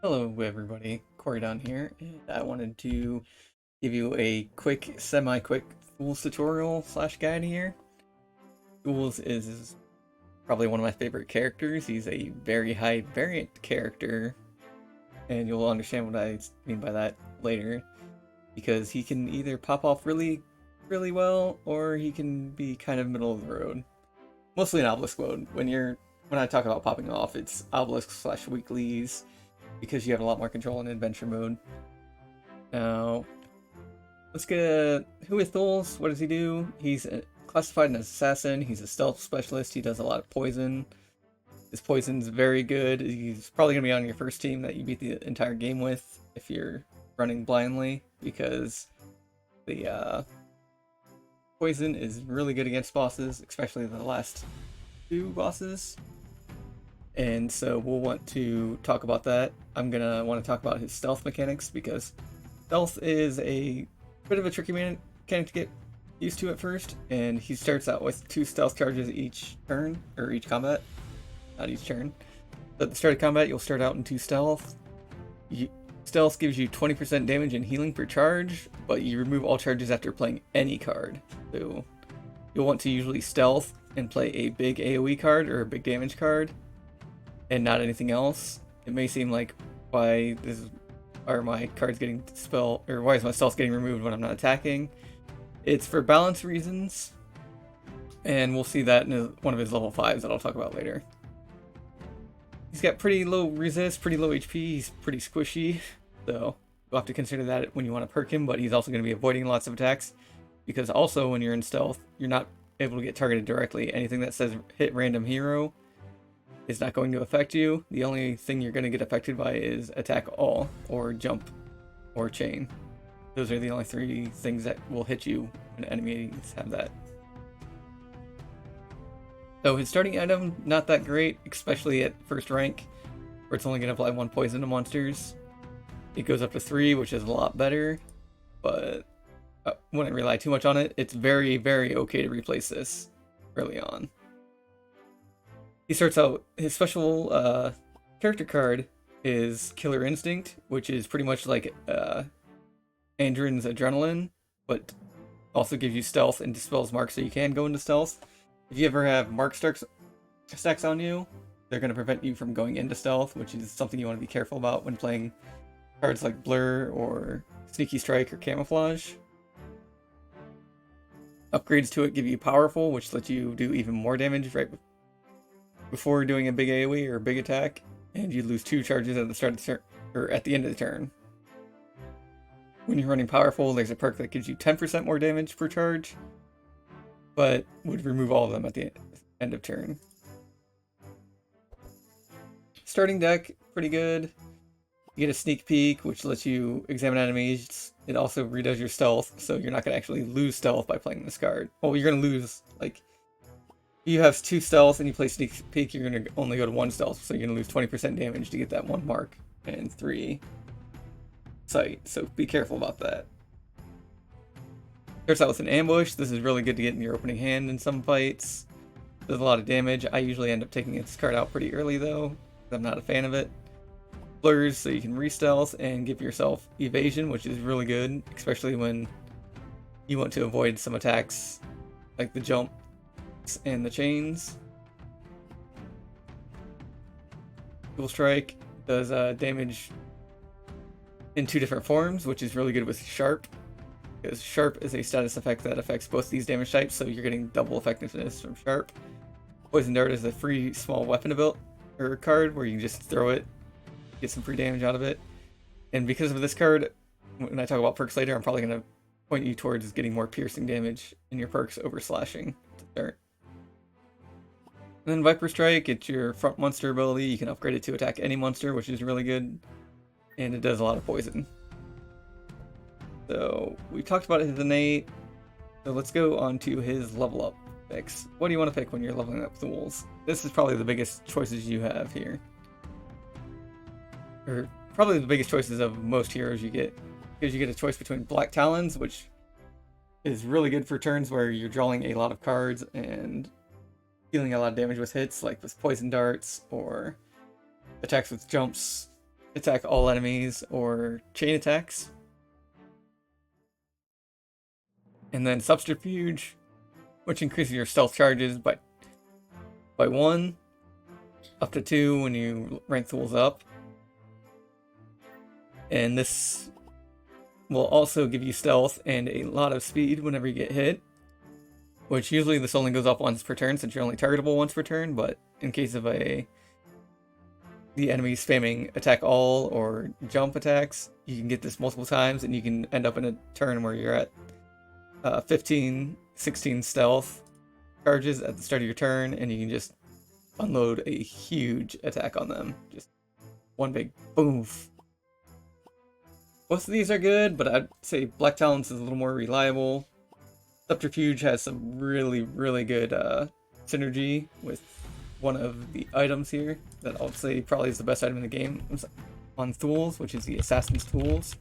Hello everybody, Corey down here, and I wanted to give you a quick, semi-quick Thuls tutorial slash guide here. Thuls is probably one of my favorite characters. He's a very high variant character, and you'll understand what I mean by that later, because he can either pop off really well, or he can be kind of middle of the road. Mostly in Obelisk mode. When I talk about popping off, it's Obelisk slash Weeeklies, because you have a lot more control in adventure mode. Now, let's get who is Thuls? What does he do? He's classified as assassin. He's a stealth specialist. He does a lot of poison. His poison's very good. He's probably going to be on your first team that you beat the entire game with if you're running blindly, because the poison is really good against bosses, especially the last two bosses. And so we'll want to talk about that. I'm gonna want to talk about his stealth mechanics, because stealth is a bit of a tricky mechanic to get used to at first, and he starts out with 2 stealth charges each turn, or each combat, not each turn. So at the start of combat, you'll start out in 2 stealth. Stealth gives you 20% damage and healing per charge, but you remove all charges after playing any card. So you'll want to usually stealth and play a big AoE card or a big damage card, and not anything else. It may seem like, why are my cards getting dispelled, or why is my stealth getting removed when I'm not attacking? It's for balance reasons, and we'll see that in one of his level 5s that I'll talk about later. He's got pretty low resist, pretty low HP, he's pretty squishy, so you'll have to consider that when you want to perk him, but he's also going to be avoiding lots of attacks, because also when you're in stealth, you're not able to get targeted directly. Anything that says hit random hero is not going to affect you. The only thing you're going to get affected by is attack all, or jump, or chain. Those are the only 3 things that will hit you when enemies have that. So his starting item, not that great, especially at first rank, where it's only going to apply 1 poison to monsters. It goes up to 3, which is a lot better, but I wouldn't rely too much on it. It's very, very okay to replace this early on. He starts out, his special character card is Killer Instinct, which is pretty much like Andrin's Adrenaline, but also gives you stealth and dispels marks, so you can go into stealth. If you ever have mark stacks on you, they're going to prevent you from going into stealth, which is something you want to be careful about when playing cards like Blur or Sneaky Strike or Camouflage. Upgrades to it give you Powerful, which lets you do even more damage right before doing a big AoE or a big attack, and you lose 2 charges at the start of the turn, or at the end of the turn. When you're running Powerful, there's a perk that gives you 10% more damage per charge, but would remove all of them at the end of turn. Starting deck, pretty good. You get a sneak peek, which lets you examine enemies. It also redoes your stealth, so you're not going to actually lose stealth by playing this card. Well, you're going to lose, like, you have 2 stealth and you play sneak peek, you're going to only go to 1 stealth, so you're going to lose 20% damage to get that 1 mark, and 3 sight, so be careful about that. Starts out with an ambush. This is really good to get in your opening hand in some fights. Does a lot of damage. I usually end up taking this card out pretty early though, because I'm not a fan of it. Blurs, so you can re-stealth and give yourself evasion, which is really good, especially when you want to avoid some attacks like the jump and the chains. Dual Strike does damage in 2 different forms, which is really good with Sharp, because Sharp is a status effect that affects both these damage types, so you're getting double effectiveness from Sharp. Poison Dart is a free small weapon card where you can just throw it, get some free damage out of it. And because of this card, when I talk about perks later, I'm probably going to point you towards getting more piercing damage in your perks over slashing to start. And then Viper Strike, it's your front monster ability. You can upgrade it to attack any monster, which is really good. And it does a lot of poison. So we talked about his innate. So let's go on to his level up picks. What do you want to pick when you're leveling up Thuls? This is probably the biggest choices you have here. Or probably the biggest choices of most heroes you get. Because you get a choice between Black Talons, which is really good for turns where you're drawing a lot of cards and dealing a lot of damage with hits, like with poison darts or attacks with jumps, attack all enemies or chain attacks. And then Subterfuge, which increases your stealth charges by 1, up to 2 when you rank Thuls up. And this will also give you stealth and a lot of speed whenever you get hit. Which usually this only goes up once per turn since you're only targetable once per turn, but in case of the enemy spamming attack all or jump attacks, you can get this multiple times and you can end up in a turn where you're at 15, 16 stealth charges at the start of your turn, and you can just unload a huge attack on them. Just one big boof. Both of these are good, but I'd say Black Talons is a little more reliable. Subterfuge has some really, really good synergy with one of the items here that I'll say probably is the best item in the game on Thuls, which is the Assassin's Tools.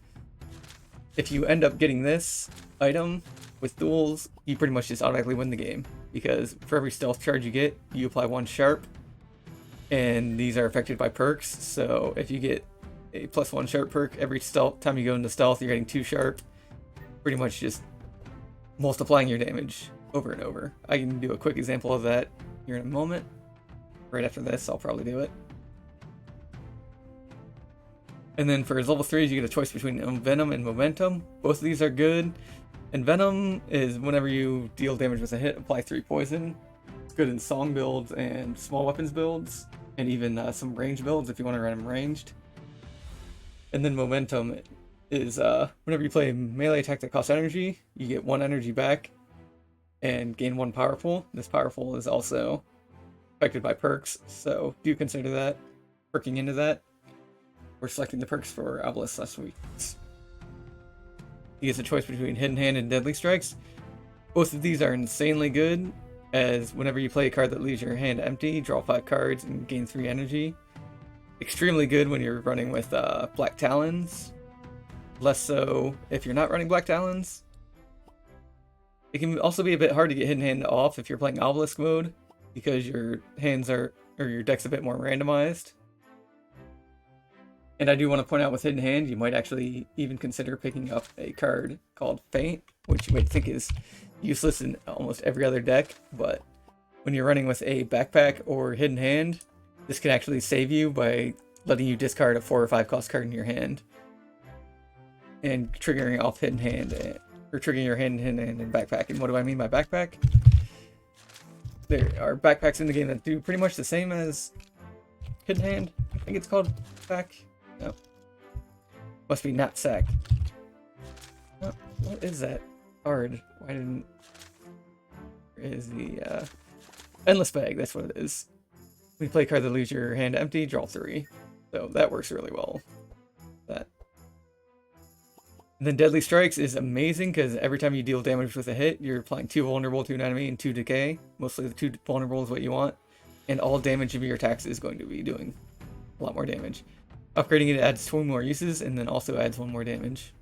If you end up getting this item with Thuls, you pretty much just automatically win the game, because for every stealth charge you get, you apply 1 sharp, and these are affected by perks. So if you get a +1 sharp perk every time you go into stealth, you're getting 2 sharp, pretty much just multiplying your damage over and over. I can do a quick example of that here in a moment. Right after this, I'll probably do it. And then for his level 3s, you get a choice between Venom and Momentum. Both of these are good. And Venom is whenever you deal damage with a hit, apply 3 poison. It's good in song builds and small weapons builds, and even some range builds if you want to run them ranged. And then Momentum is whenever you play a melee attack that costs energy, you get 1 energy back and gain 1 powerful. This powerful is also affected by perks, so do consider that, perking into that. We're selecting the perks for Obelisk last week. He gets a choice between Hidden Hand and Deadly Strikes. Both of these are insanely good, as whenever you play a card that leaves your hand empty, draw 5 cards and gain 3 energy. Extremely good when you're running with Black Talons. Less so if you're not running Black Talons. It can also be a bit hard to get Hidden Hand off if you're playing Obelisk mode, because your your deck's a bit more randomized. And I do want to point out with Hidden Hand, you might actually even consider picking up a card called Feint, which you might think is useless in almost every other deck, but when you're running with a backpack or Hidden Hand, this can actually save you by letting you discard a 4 or 5 cost card in your hand and triggering off Hidden Hand, or triggering your Hidden Hand and backpack. And what do I mean by backpack? There are backpacks in the game that do pretty much the same as Hidden Hand. I think it's called back. No. Must be knapsack. Oh, what is that card? Why didn't... Where is the Endless Bag? That's what it is. When you play a card that leaves your hand empty, draw 3. So that works really well. That. And then Deadly Strikes is amazing because every time you deal damage with a hit, you're applying 2 vulnerable to an enemy and 2 decay. Mostly the 2 vulnerable is what you want. And all damage of your attacks is going to be doing a lot more damage. Upgrading it adds 2 more uses and then also adds 1 more damage.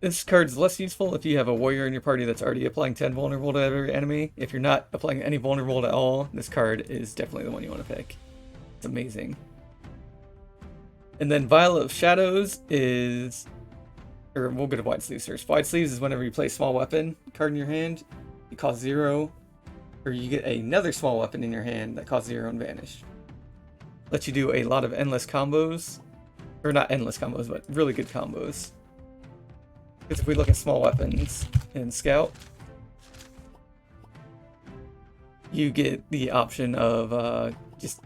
This card's less useful if you have a warrior in your party that's already applying 10 vulnerable to every enemy. If you're not applying any vulnerable at all, this card is definitely the one you want to pick. It's amazing. And then Vial of Shadows is... Or we'll go to Wide Sleeves first. Wide Sleeves is whenever you play a small weapon card in your hand, it costs 0. Or you get another small weapon in your hand that costs 0 and vanish. Lets you do a lot of endless combos. Or not endless combos, but really good combos. Because if we look at small weapons in Scout, you get the option of just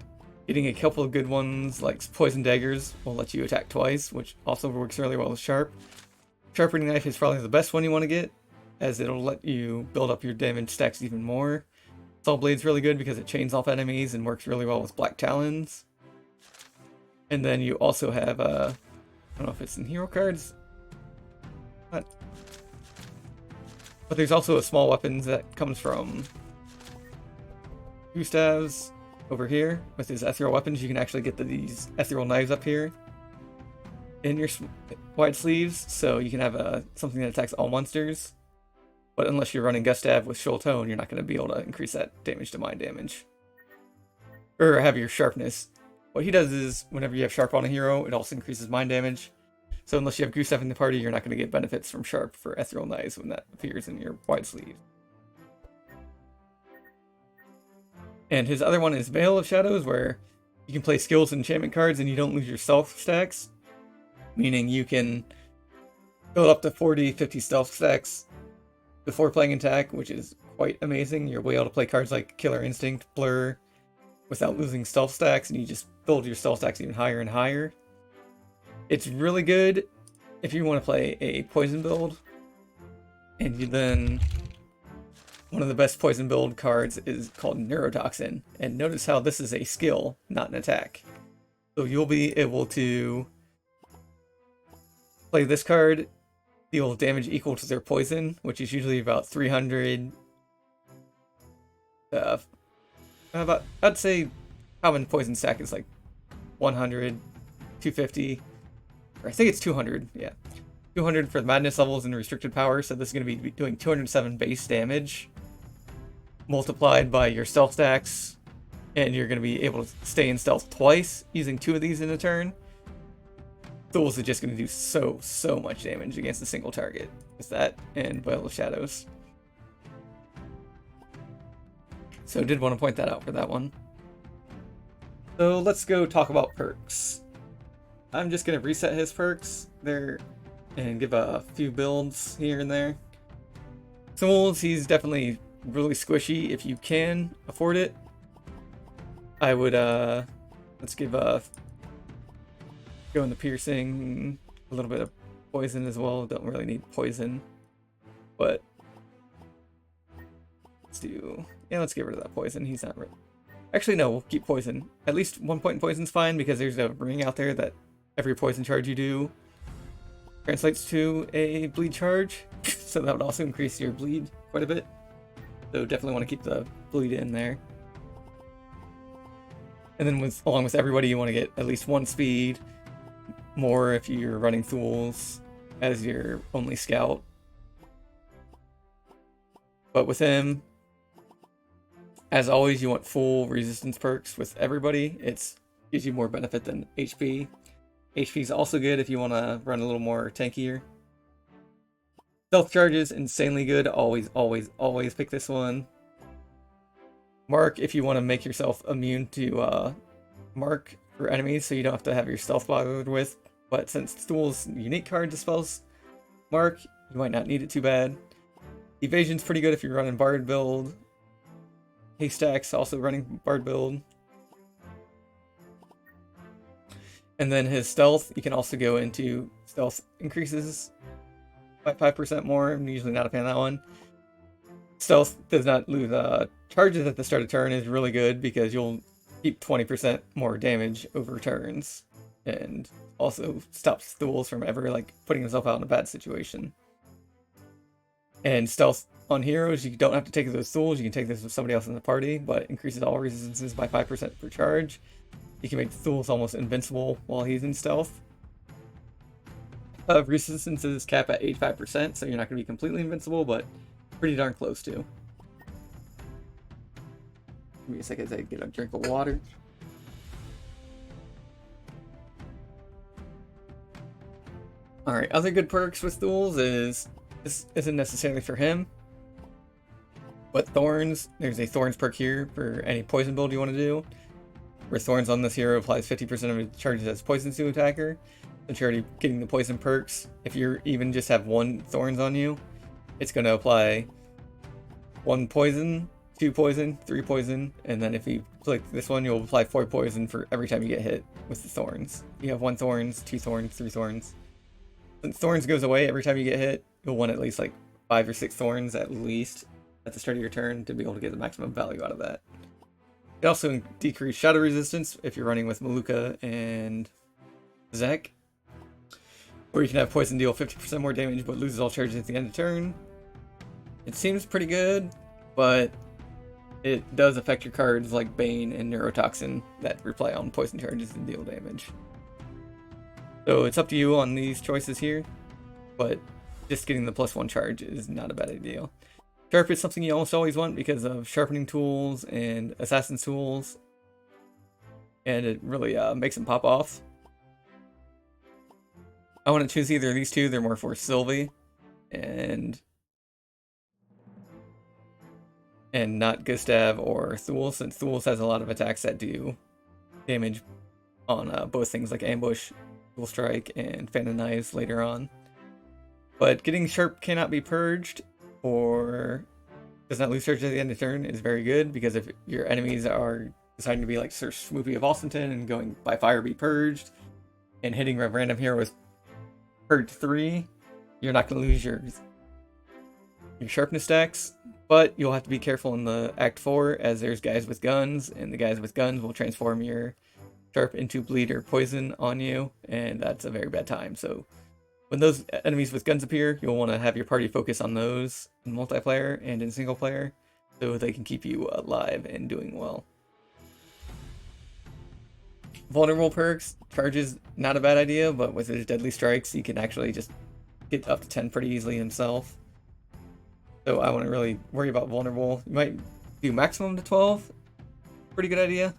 getting a couple of good ones, like Poison Daggers will let you attack twice, which also works really well with Sharp. Sharpening Knife is probably the best one you want to get, as it'll let you build up your damage stacks even more. Saw Blade's really good because it chains off enemies and works really well with Black Talons. And then you also have, I don't know if it's in hero cards, but there's also a small weapons that comes from Gustav's over here. With his ethereal weapons, you can actually get these ethereal knives up here in your wide sleeves, so you can have something that attacks all monsters. But unless you're running Gustav with Shoal Tone, you're not going to be able to increase that damage to mind damage. Or have your sharpness what he does is, whenever you have Sharp on a hero, it also increases mind damage. So unless you have Gusev in the party, you're not going to get benefits from Sharp for Ethereal Knives when that appears in your wide sleeve. And his other one is Veil of Shadows, where you can play skills and enchantment cards and you don't lose your stealth stacks. Meaning you can build up to 40, 50 stealth stacks before playing attack, which is quite amazing. You'll be able to play cards like Killer Instinct, Blur, without losing stealth stacks, and you just build your stealth stacks even higher and higher. It's really good if you want to play a poison build, and then one of the best poison build cards is called Neurotoxin, and notice how this is a skill, not an attack. So you'll be able to play this card, deal damage equal to their poison, which is usually about 300. I'd say common poison stack is like 100, 250. Or I think it's 200, yeah. 200 for the madness levels and restricted power, so this is going to be doing 207 base damage multiplied by your stealth stacks, and you're going to be able to stay in stealth twice using 2 of these in a turn. Thuls is just going to do so much damage against a single target. It's that and Veil of Shadows. So did want to point that out for that one. So let's go talk about perks. I'm just going to reset his perks there and give a few builds here and there. Thuls, he's definitely really squishy if you can afford it. I would, let's give go in the piercing, a little bit of poison as well. Don't really need poison, but let's get rid of that poison. He's not right. Actually, no, we'll keep poison. At least 1 point in poison's fine because there's a ring out there that every poison charge you do translates to a bleed charge. So that would also increase your bleed quite a bit. So definitely want to keep the bleed in there. And then along with everybody, you want to get at least 1 speed. More if you're running Thuls as your only scout. But with him, as always, you want full resistance perks with everybody. It gives you more benefit than HP. HP is also good if you want to run a little more tankier. Stealth charges, insanely good. Always pick this one. Mark, if you want to make yourself immune to mark for enemies, so you don't have to have your stealth bothered with. But since Thuls' unique card dispels mark, you might not need it too bad. Evasion's pretty good if you're running Bard build. Haystack's also running Bard build. And then his stealth, you can also go into stealth increases by 5% more. I'm usually not a fan of that one. Stealth does not lose charges at the start of turn is really good because you'll keep 20% more damage over turns. And also stops Thuls from ever putting himself out in a bad situation. And stealth on heroes, you don't have to take those Thuls, you can take this with somebody else in the party, but increases all resistances by 5% per charge. You can make Thuls almost invincible while he's in stealth. Resistances cap at 85%, so you're not going to be completely invincible, but pretty darn close to. Give me a second as I get a drink of water. Alright, other good perks with Thuls is, this isn't necessarily for him, but Thorns, there's a Thorns perk here for any poison build you want to do, where Thorns on this hero applies 50% of its charges as poison to attacker. Since you're already getting the poison perks, if you even just have 1 Thorns on you, it's going to apply 1 poison, 2 poison, 3 poison, and then if you click this one, you'll apply 4 poison for every time you get hit with the Thorns. You have 1 Thorns, 2 Thorns, 3 Thorns. Since Thorns goes away every time you get hit, you'll want at least 5 or 6 Thorns at least at the start of your turn to be able to get the maximum value out of that. It also decreases shadow resistance if you're running with Maluka and Zek. Or you can have poison deal 50% more damage but loses all charges at the end of turn. It seems pretty good, but it does affect your cards like Bane and Neurotoxin that rely on poison charges and deal damage. So it's up to you on these choices here, but just getting the +1 charge is not a bad idea. Sharp is something you almost always want because of sharpening tools and assassin tools. and it really makes them pop off. I want to choose either of these two. They're more for Sylvie and not Gustav or Thuls, since Thuls has a lot of attacks that do damage on both things like Ambush, Dual Strike, and Fan of Knives later on. But getting Sharp cannot be purged or does not lose charge at the end of turn is very good, because if your enemies are deciding to be like Sir Smoopy of Alstonton and going by fire be purged and hitting a random hero with Purge 3, you're not going to lose your sharpness stacks, but you'll have to be careful in the Act 4 as there's guys with guns, and the guys with guns will transform your sharp into bleed or poison on you, and that's a very bad time. So when those enemies with guns appear, you'll want to have your party focus on those in multiplayer and in single player, so they can keep you alive and doing well. Vulnerable perks, charges, not a bad idea, but with his deadly strikes, he can actually just get up to 10 pretty easily himself. So I wouldn't really worry about vulnerable. You might do maximum to 12, pretty good idea.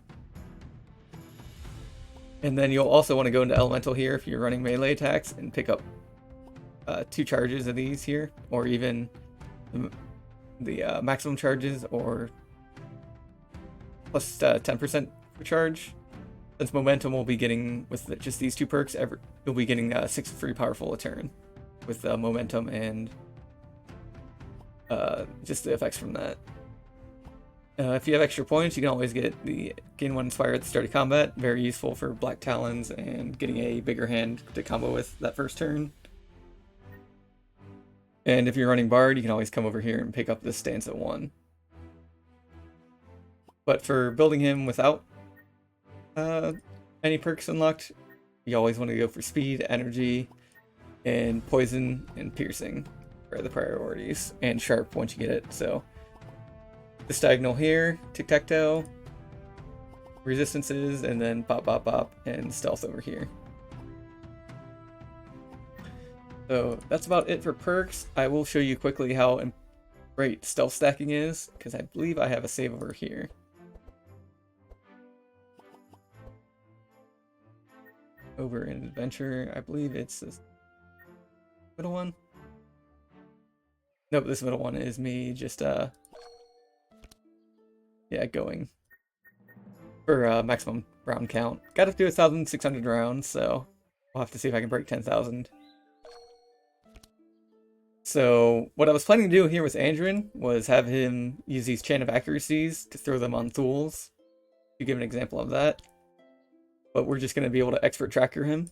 And then you'll also want to go into elemental here if you're running melee attacks and pick up 2 charges of these here, or even the maximum charges, or plus 10% for charge. Since momentum will be getting, with just these 2 perks, you'll be getting 6 free powerful a turn with momentum and just the effects from that. If you have extra points, you can always get the gain 1 inspire at the start of combat. Very useful for Black Talons and getting a bigger hand to combo with that first turn. And if you're running Bard, you can always come over here and pick up the Stanza 1. But for building him without any perks unlocked, you always want to go for speed, energy, and poison and piercing are the priorities, and sharp once you get it. So this diagonal here, tic-tac-toe, resistances, and then pop, pop, pop, and stealth over here. So that's about it for perks. I will show you quickly how great stealth stacking is, because I believe I have a save over here. Over in Adventure, I believe it's this middle one. Nope, this middle one is me just, yeah, going for maximum round count. Got up to 1,600 rounds, so we'll have to see if I can break 10,000. So what I was planning to do here with Andrin was have him use these Chain of Accuracies to throw them on Thuls, to give an example of that. But we're just going to be able to expert tracker him,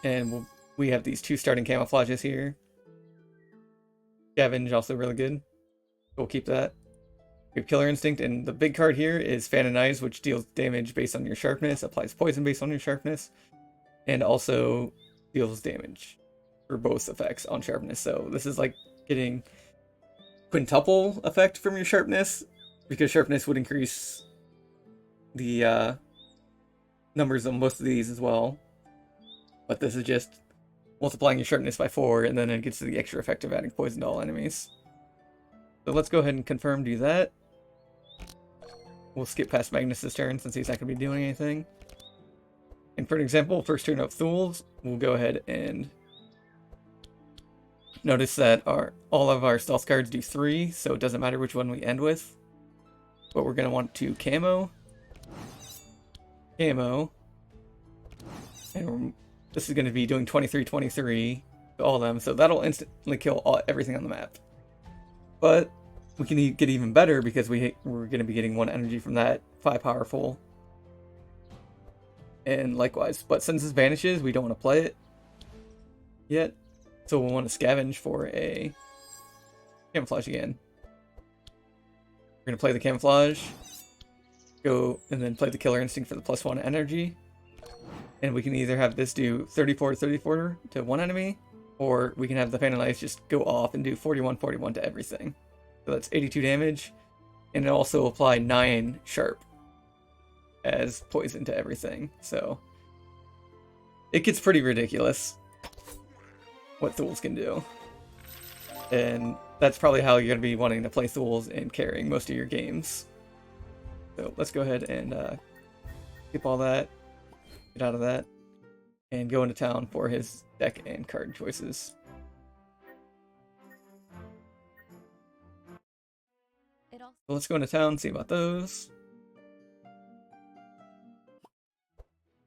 and we have these 2 starting camouflages here. Scavenge also really good. We'll keep that. We have Killer Instinct, and the big card here is Fan of Knives, which deals damage based on your sharpness, applies poison based on your sharpness, and also deals damage for both effects on sharpness. So this is like getting quintuple effect from your sharpness, because sharpness would increase the numbers on most of these as well. But this is just multiplying your sharpness by 4, and then it gets to the extra effect of adding poison to all enemies. So let's go ahead and confirm do that. We'll skip past Magnus's turn since he's not going to be doing anything. And for an example, first turn of Thuls, we'll go ahead and notice that all of our stealth cards do 3, so it doesn't matter which one we end with. But we're going to want to camo, and this is going to be doing 23-23 to all of them, so that'll instantly kill everything on the map. But we can get even better, because we're going to be getting 1 energy from that, 5 powerful, and likewise. But since this vanishes, we don't want to play it yet, so we'll want to scavenge for a camouflage again. We're going to play the camouflage, go and then play the Killer Instinct for the +1 energy, and we can either have this do 34-34 to 1 enemy, or we can have the Fan of Knives just go off and do 41-41 to everything. So that's 82 damage, and it also apply 9 sharp as poison to everything. So it gets pretty ridiculous what Thuls can do. And that's probably how you're going to be wanting to play Thuls and carrying most of your games. So let's go ahead and skip all that, get out of that, and go into town for his deck and card choices. So let's go into town and see about those.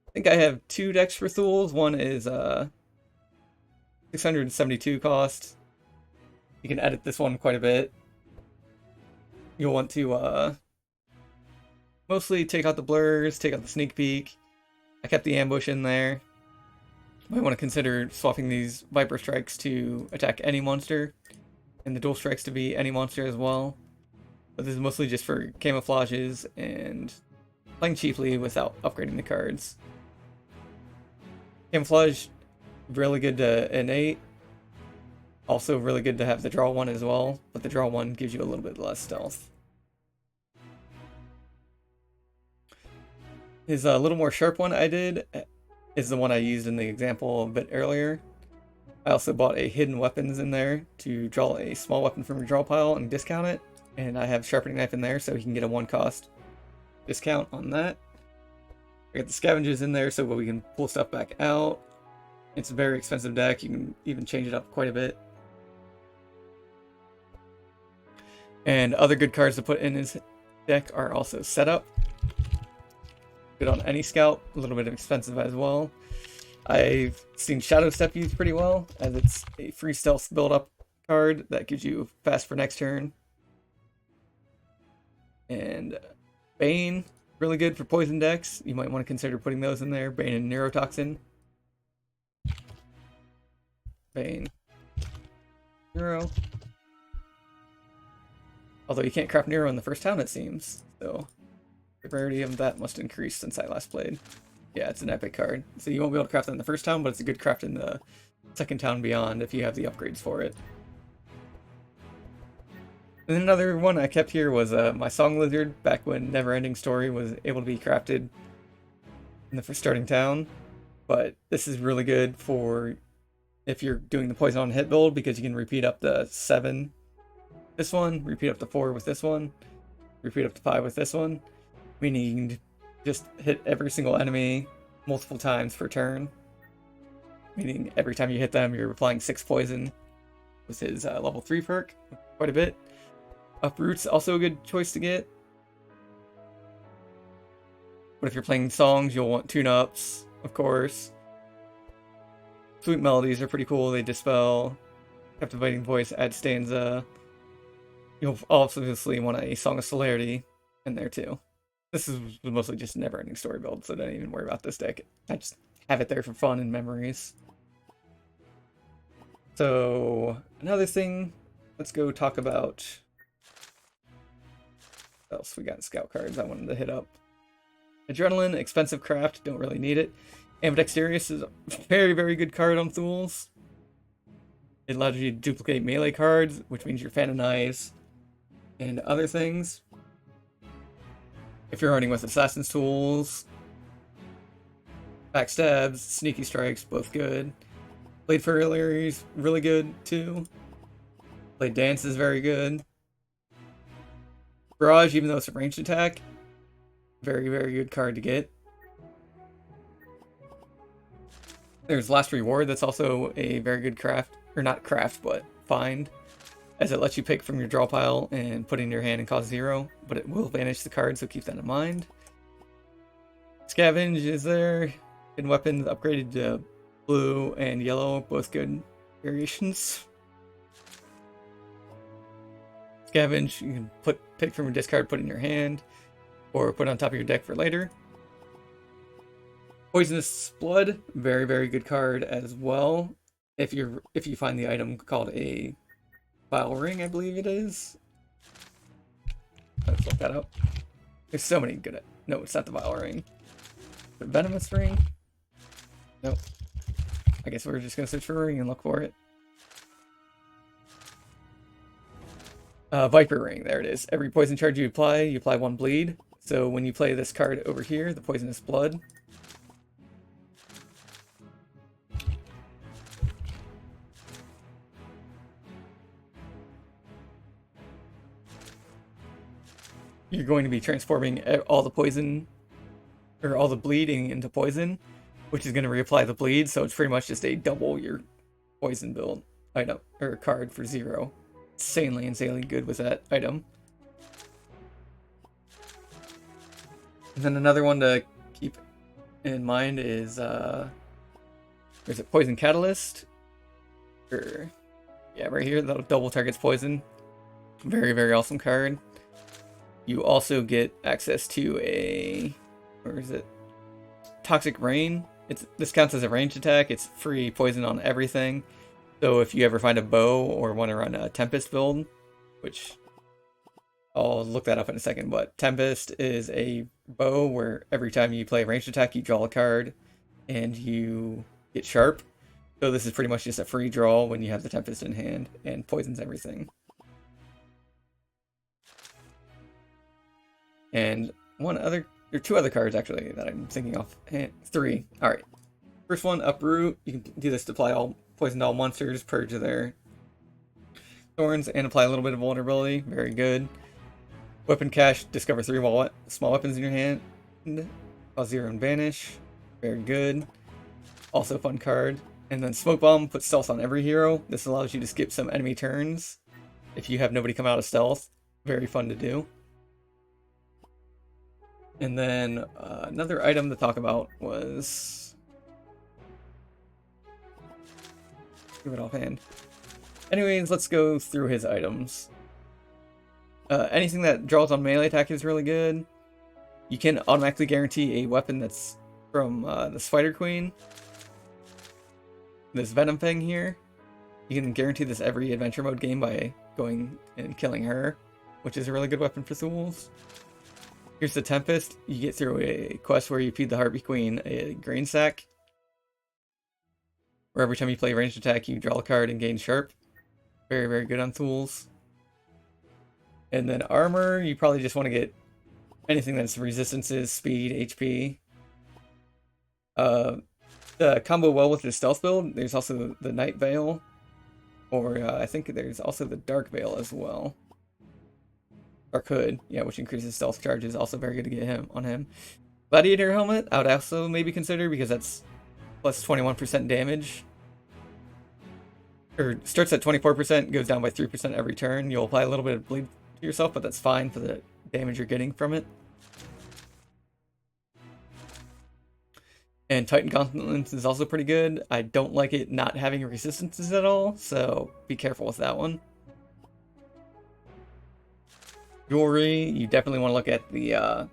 I think I have 2 decks for Thuls. One is 672 cost. You can edit this one quite a bit. You'll want to mostly take out the blurs, take out the sneak peek. I kept the ambush in there. You might want to consider swapping these Viper Strikes to attack any monster, and the Dual Strikes to be any monster as well. But this is mostly just for camouflages and playing cheaply without upgrading the cards. Camouflage, really good to innate. Also really good to have the draw one as well, but the draw one gives you a little bit less stealth. His little more sharp one I did is the one I used in the example a bit earlier. I also bought a hidden weapons in there to draw a small weapon from your draw pile and discount it. And I have sharpening knife in there so he can get a 1 cost discount on that. I got the scavengers in there so we can pull stuff back out. It's a very expensive deck. You can even change it up quite a bit. And other good cards to put in his deck are also Setup. Good on any scout, a little bit expensive as well. I've seen Shadow Step used pretty well, as it's a free stealth build-up card that gives you fast for next turn. And Bane, really good for poison decks. You might want to consider putting those in there. Bane and Neurotoxin. Bane. Neuro. Although you can't craft Neuro in the first town, it seems. So the rarity of that must increase since I last played. Yeah, it's an epic card. So you won't be able to craft it in the first town, but it's a good craft in the second town beyond if you have the upgrades for it. And then another one I kept here was my Song Lizard, back when Neverending Story was able to be crafted in the first starting town. But this is really good for if you're doing the poison on hit build, because you can repeat up to 7 this one, repeat up to 4 with this one, repeat up to 5 with this one, meaning you can just hit every single enemy multiple times per turn, meaning every time you hit them you're applying 6 poison with his level 3 perk, quite a bit. Uproot's also a good choice to get, but if you're playing songs you'll want tune-ups, of course. Sweet Melodies are pretty cool, they dispel. Captivating Voice, add Stanza. You'll obviously want a Song of Celerity in there too. This is mostly just a Neverending Story build, so don't even worry about this deck. I just have it there for fun and memories. So, another thing, let's go talk about what else we got in scout cards I wanted to hit up. Adrenaline, expensive craft, don't really need it. Ambidextrous is a very, very good card on Thuls. It allows you to duplicate melee cards, which means your Fan of Knives and other things. If you're running with Assassin's Tools, Backstabs, Sneaky Strikes, both good. Blade Furriers, really good too. Blade Dance is very good. Barrage, even though it's a ranged attack, very, very good card to get. There's Last Reward, that's also a very good craft, or not craft, but find, as it lets you pick from your draw pile and put in your hand and cost 0, but it will banish the card, so keep that in mind. Scavenge is there. Hidden Weapons upgraded to blue and yellow, both good variations. Scavenge, you can pick from your discard, put in your hand, or put on top of your deck for later. Poisonous Blood, very, very good card as well. If you find the item called a Vile Ring, I believe it is. Let's look that up. There's so many good. No, it's not the Vile Ring. The Venomous Ring. Nope. I guess we're just gonna search for a ring and look for it. Viper Ring, there it is. Every poison charge you apply 1 bleed. So when you play this card over here, the Poisonous Blood, you're going to be transforming all the poison or all the bleeding into poison, which is going to reapply the bleed, so it's pretty much just a double your poison build item or card for 0. Insanely good with that item. And then another one to keep in mind is there's a Poison Catalyst. Or, yeah, right here, that'll double targets poison. Very awesome card. You also get access to a, where is it? Toxic Rain. This counts as a ranged attack. It's free poison on everything. So if you ever find a bow or want to run a Tempest build, which I'll look that up in a second, but Tempest is a bow where every time you play a ranged attack, you draw a card and you get sharp. So this is pretty much just a free draw when you have the Tempest in hand and poisons everything. And there are 2 other cards actually that I'm thinking of. 3. Alright. First one, Uproot. You can do this to apply all poison to all monsters, purge their thorns, and apply a little bit of vulnerability. Very good. Weapon Cache, discover 3 small weapons in your hand. Cause 0 and vanish. Very good. Also a fun card. And then Smoke Bomb, put stealth on every hero. This allows you to skip some enemy turns if you have nobody come out of stealth. Very fun to do. And then another item to talk about was... give it offhand. Anyways, let's go through his items. Anything that draws on melee attack is really good. You can automatically guarantee a weapon that's from the Spider Queen. This Venom Fang here. You can guarantee this every adventure mode game by going and killing her, which is a really good weapon for Thuls. Here's the Tempest. You get through a quest where you feed the Harpy Queen a grain sack, where every time you play a ranged attack, you draw a card and gain sharp. Very good on Thuls. And then armor, you probably just want to get anything that's resistances, speed, HP. The combo well with the stealth build, there's also the Night Veil, or I think there's also the Dark Veil as well. Or could, yeah, which increases stealth charges. Also very good to get on him. Gladiator Helmet, I would also maybe consider because that's plus 21% damage. Or starts at 24%, goes down by 3% every turn. You'll apply a little bit of bleed to yourself, but that's fine for the damage you're getting from it. And Titan Gauntlets is also pretty good. I don't like it not having resistances at all, so be careful with that one. Jewelry, you definitely want to look at the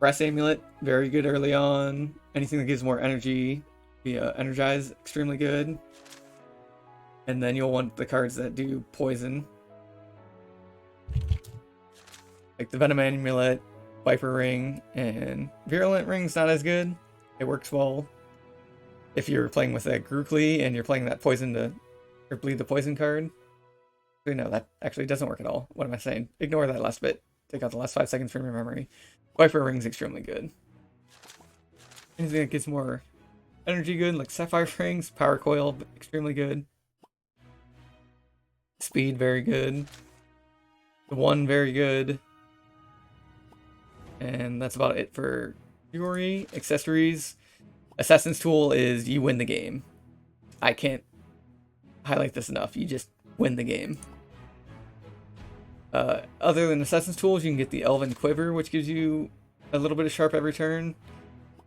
Brass Amulet. Very good early on. Anything that gives more energy, Energize, extremely good. And then you'll want the cards that do poison. Like the Venom Amulet, Viper Ring, and Virulent Ring's not as good. It works well if you're playing with a Weeekly and you're playing that poison or bleed the poison card. So, no, that actually doesn't work at all. What am I saying? Ignore that last bit. Take out the last 5 seconds from your memory. Viper Ring's extremely good. Anything that gets more energy good, like Sapphire Rings, Power Coil, extremely good. Speed, very good. The One, very good. And that's about it for jewelry. Accessories. Assassin's Tool is you win the game. I can't highlight this enough. You just win the game. Other than Assassin's Tools, you can get the Elven Quiver, which gives you a little bit of sharp every turn.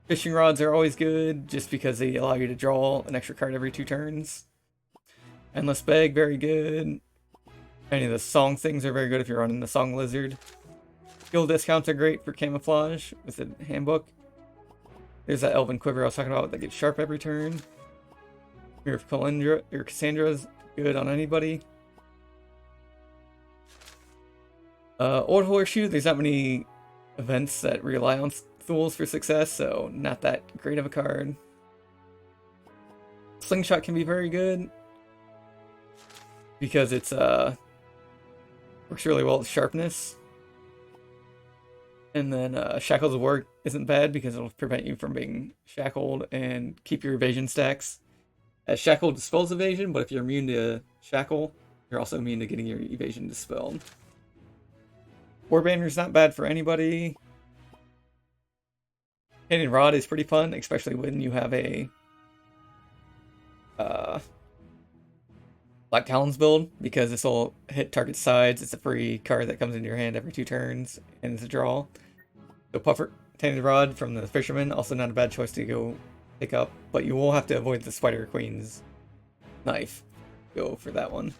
Fishing Rods are always good, just because they allow you to draw an extra card every 2 turns. Endless Bag, very good. Any of the song things are very good if you're running the Song Lizard. Skill discounts are great for camouflage with the handbook. There's that Elven Quiver I was talking about that gets sharp every turn. Mirror of Cassandra's good on anybody. Old Horseshoe, there's not many events that rely on Thuls for success, so not that great of a card. Slingshot can be very good because it's works really well with sharpness. And then Shackles of War isn't bad because it'll prevent you from being shackled and keep your evasion stacks. As Shackle dispels evasion, but if you're immune to Shackle, you're also immune to getting your evasion dispelled. War Banner's not bad for anybody. Cannon Rod is pretty fun, especially when you have a Black Talons build, because this will hit target sides. It's a free card that comes into your hand every 2 turns, and it's a draw. So Puffer Tainted Rod from the Fisherman, also not a bad choice to go pick up, but you will have to avoid the Spider Queen's knife. Go for that one.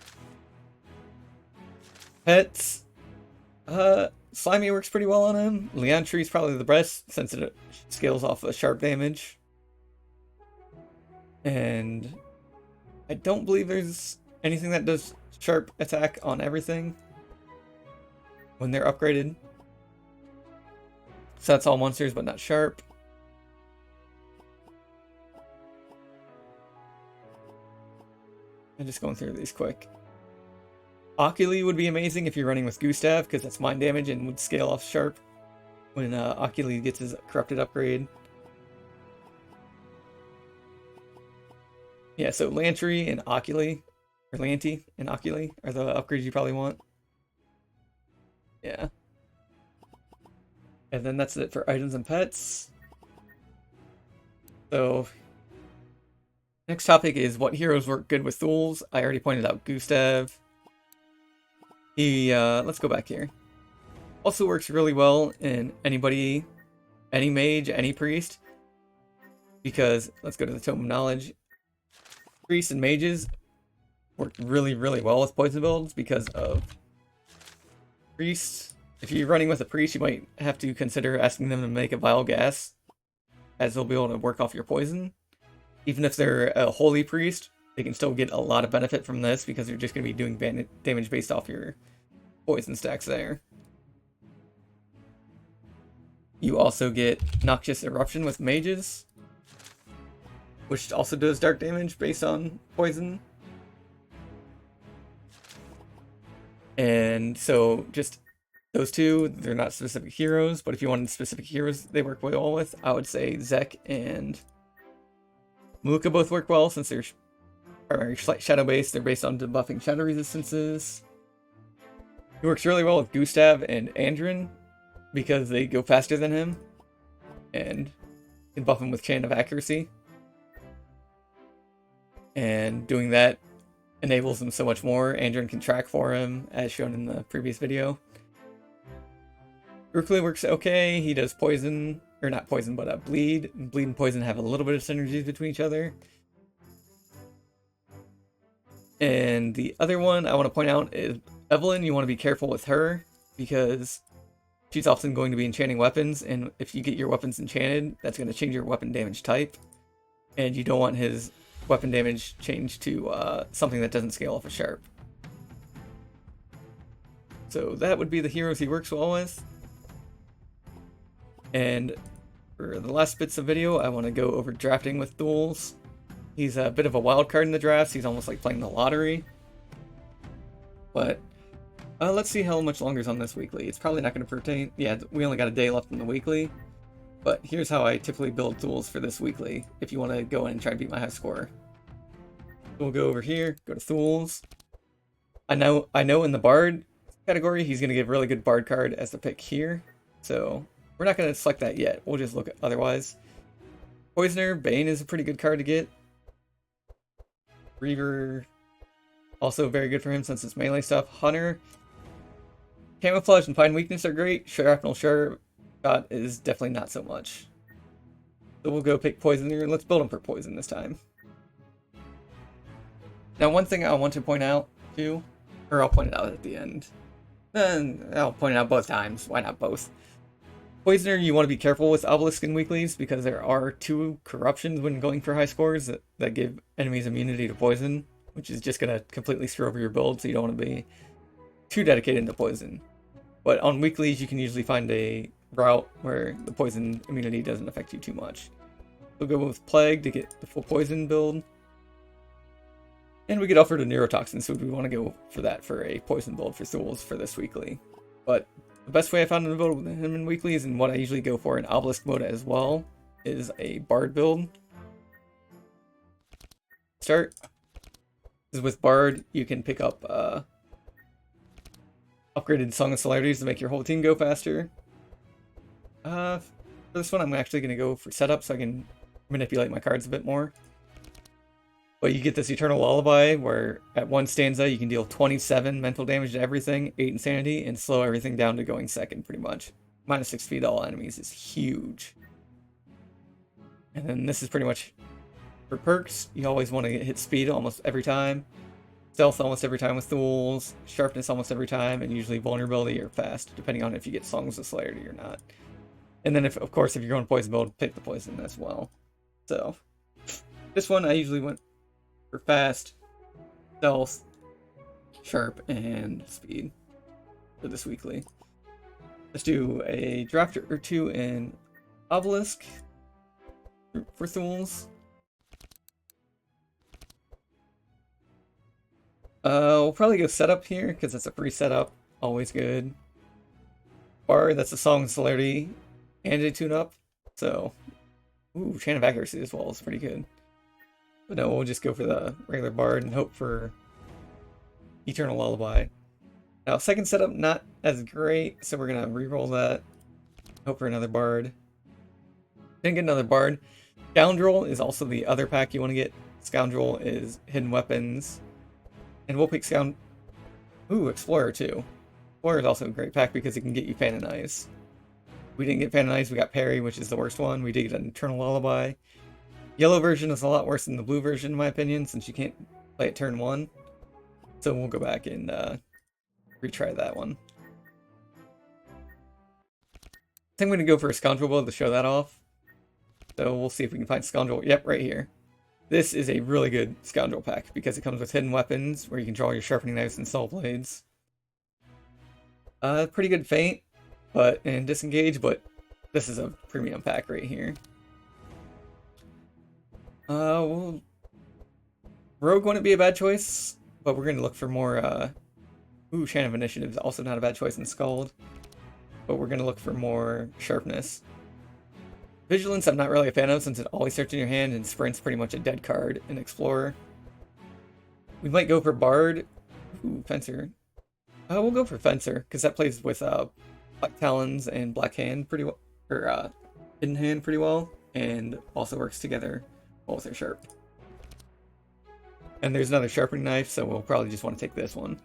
Pets. Slimy works pretty well on him. Leontry is probably the best since it scales off of sharp damage. And I don't believe there's anything that does sharp attack on everything when they're upgraded. So that's all monsters, but not sharp. I'm just going through these quick. Oculi would be amazing if you're running with Gustav, because that's mind damage and would scale off sharp when Oculi gets his corrupted upgrade. Yeah, so Lantry and Oculi, or Lanty and Oculi are the upgrades you probably want. Yeah. And then that's it for items and pets. So, next topic is what heroes work good with Thuls. I already pointed out Gustav. He, let's go back here. Also works really well in anybody, any mage, any priest. Because, let's go to the Tome of Knowledge. Priests and mages work really, really well with poison builds because of priests. If you're running with a priest, you might have to consider asking them to make a vile gas, as they'll be able to work off your poison. Even if they're a holy priest, they can still get a lot of benefit from this because you're just going to be doing damage based off your poison stacks there. You also get Noxious Eruption with mages, which also does dark damage based on poison. And so just those two, they're not specific heroes, but if you wanted specific heroes they work well with, I would say Zek and Muka both work well since they're primary shadow based. They're based on debuffing shadow resistances. He works really well with Gustav and Andrin because they go faster than him and can buff him with Chain of Accuracy. And doing that enables him so much more. Andrin can track for him, as shown in the previous video. Weeekly works okay. He does poison, or not poison, but bleed. Bleed and poison have a little bit of synergies between each other. And the other one I want to point out is Evelyn. You want to be careful with her because she's often going to be enchanting weapons, and if you get your weapons enchanted, that's going to change your weapon damage type. And you don't want his weapon damage changed to something that doesn't scale off a sharp. So that would be the heroes he works well with. And for the last bits of video, I want to go over drafting with Thuls. He's a bit of a wild card in the drafts. He's almost like playing the lottery. But let's see how much longer is on this weekly. It's probably not going to pertain. Yeah, we only got a day left in the weekly. But here's how I typically build Thuls for this weekly, if you want to go in and try and beat my high score. We'll go over here, go to Thuls. I know in the Bard category, he's going to give a really good Bard card as the pick here. So we're not going to select that yet. We'll just look at otherwise. Poisoner, Bane is a pretty good card to get. Reaver, also very good for him since it's melee stuff. Hunter, Camouflage and Find Weakness are great. Shrapnel Shot is definitely not so much. So we'll go pick Poisoner. Let's build him for Poison this time. Now one thing I want to point out too, or I'll point it out at the end. I'll point it out both times. Why not both? Poisoner, you want to be careful with Obelisk and Weeklies because there are 2 corruptions when going for high scores that give enemies immunity to poison, which is just going to completely screw over your build, so you don't want to be too dedicated to poison. But on Weeklies, you can usually find a route where the poison immunity doesn't affect you too much. We'll go with Plague to get the full poison build. And we get offered a Neurotoxin, so we want to go for that for a poison build for Thuls for this weekly. But the best way I found to build with him in weeklies, and what I usually go for in Obelisk mode as well, is a Bard build. Start is with Bard, you can pick up upgraded Song of Celerities to make your whole team go faster. For this one, I'm actually going to go for setup so I can manipulate my cards a bit more. But you get this Eternal Lullaby, where at one stanza you can deal 27 mental damage to everything, 8 insanity, and slow everything down to going second, pretty much. Minus 6 speed to all enemies is huge. And then this is pretty much for perks. You always want to hit speed almost every time, stealth almost every time with Thuls, sharpness almost every time, and usually vulnerability or fast, depending on if you get Songs of Celerity or not. And then, of course, if you're going poison build, pick the poison as well. So, this one I usually went for fast, stealth, sharp, and speed for this weekly. Let's do a draft or two in Obelisk for Thuls. We'll probably go setup here because it's a free setup, always good. Bard, that's a Song Celerity and a tune-up, so Chain of Accuracy as well is pretty good. But no, we'll just go for the regular Bard and hope for Eternal Lullaby. Now, second setup, not as great, so we're going to reroll that. Hope for another Bard. Didn't get another Bard. Scoundrel is also the other pack you want to get. Scoundrel is Hidden Weapons. And we'll pick Explorer too. Explorer is also a great pack because it can get you Fanonize. We didn't get Fanonize, we got Parry, which is the worst one. We did get an Eternal Lullaby. Yellow version is a lot worse than the blue version, in my opinion, since you can't play it turn 1. So we'll go back and retry that one. I think I'm going to go for a Scoundrel build to show that off. So we'll see if we can find Scoundrel. Yep, right here. This is a really good Scoundrel pack because it comes with hidden weapons where you can draw your sharpening knives and saw blades. Pretty good feint, and disengage, but this is a premium pack right here. Well, Rogue wouldn't be a bad choice, but we're going to look for more, Chain of Initiative is also not a bad choice in Scald, but we're going to look for more sharpness. Vigilance I'm not really a fan of since it always starts in your hand, and Sprint's pretty much a dead card in Explorer. We might go for Bard. Fencer. We'll go for Fencer, because that plays with Black Talons and Black Hand pretty well, or Hidden Hand pretty well, and also works together well with their Sharp. And there's another Sharpening Knife, so we'll probably just want to take this one.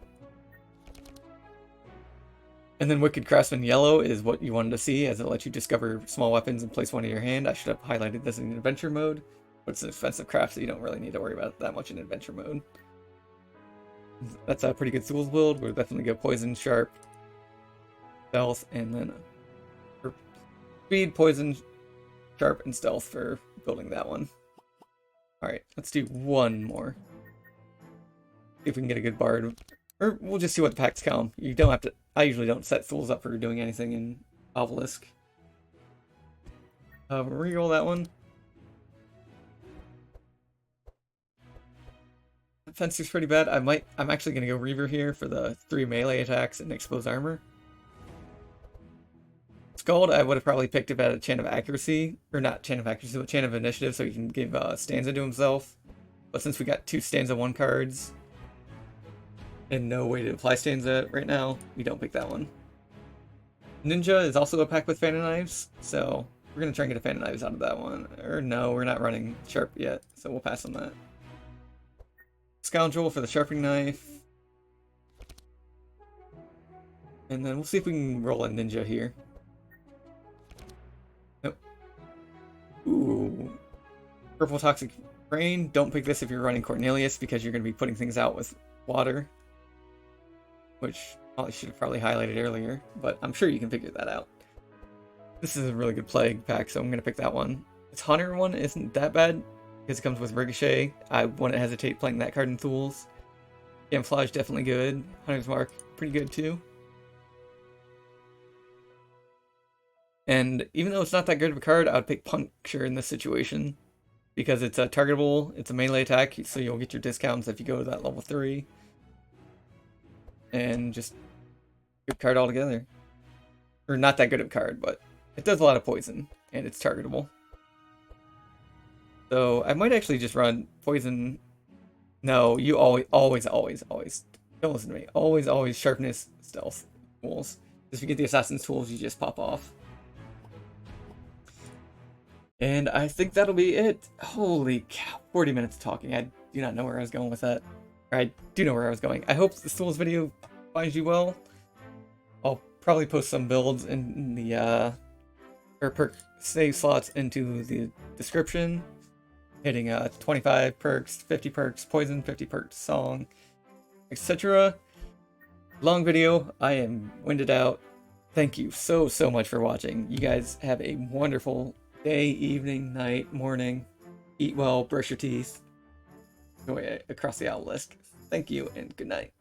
And then Wicked Craftsman Yellow is what you wanted to see, as it lets you discover small weapons and place one in your hand. I should have highlighted this in adventure mode, but it's an expensive craft, so you don't really need to worry about it that much in adventure mode. That's a pretty good Thuls build. We'll definitely go Poison, Sharp, Stealth, and then for Speed, Poison, Sharp, and Stealth for building that one. Alright, let's do one more. See if we can get a good Bard. Or we'll just see what the packs come. You don't have to... I usually don't set Thuls up for doing anything in Obelisk. Reroll that one. Fencer's pretty bad. I'm actually gonna go Reaver here for the 3 melee attacks and exposed armor. Scald, I would have probably picked up at a Chain of Accuracy. Or not Chain of Accuracy, but Chain of Initiative, so he can give Stanza to himself. But since we got 2 Stanza 1 cards, and no way to apply Stanza right now, we don't pick that one. Ninja is also a pack with Fan Knives, so we're going to try and get a Fan Knives out of that one. Or no, we're not running Sharp yet, so we'll pass on that. Scoundrel for the Sharpening Knife. And then we'll see if we can roll a Ninja here. Nope. Ooh. Purple Toxic Rain. Don't pick this if you're running Cornelius, because you're going to be putting things out with water. Which I should have probably highlighted earlier, but I'm sure you can figure that out. This is a really good Plague pack, so I'm going to pick that one. This Hunter one isn't that bad, because it comes with Ricochet. I wouldn't hesitate playing that card in Thuls. Camouflage, definitely good. Hunter's Mark, pretty good too. And even though it's not that good of a card, I would pick Puncture in this situation, because it's a targetable, it's a melee attack, so you'll get your discounts if you go to that level 3. And just good card altogether. Or not that good of a card, but it does a lot of poison, and it's targetable. So I might actually just run Poison. No, you always, don't listen to me. Always Sharpness, Stealth, Tools. If you get the Assassin's Tools, you just pop off. And I think that'll be it. Holy cow, 40 minutes talking. I do not know where I was going with that. Or I do know where I was going. I hope this Thuls video finds you well. I'll probably post some builds in the or perk save slots into the description. Hitting 25 perks, 50 perks, poison, 50 perks, song, etc. Long video. I am winded out. Thank you so much for watching. You guys have a wonderful day, evening, night, morning. Eat well, brush your teeth. Enjoy Across the Obelisk. Thank you and good night.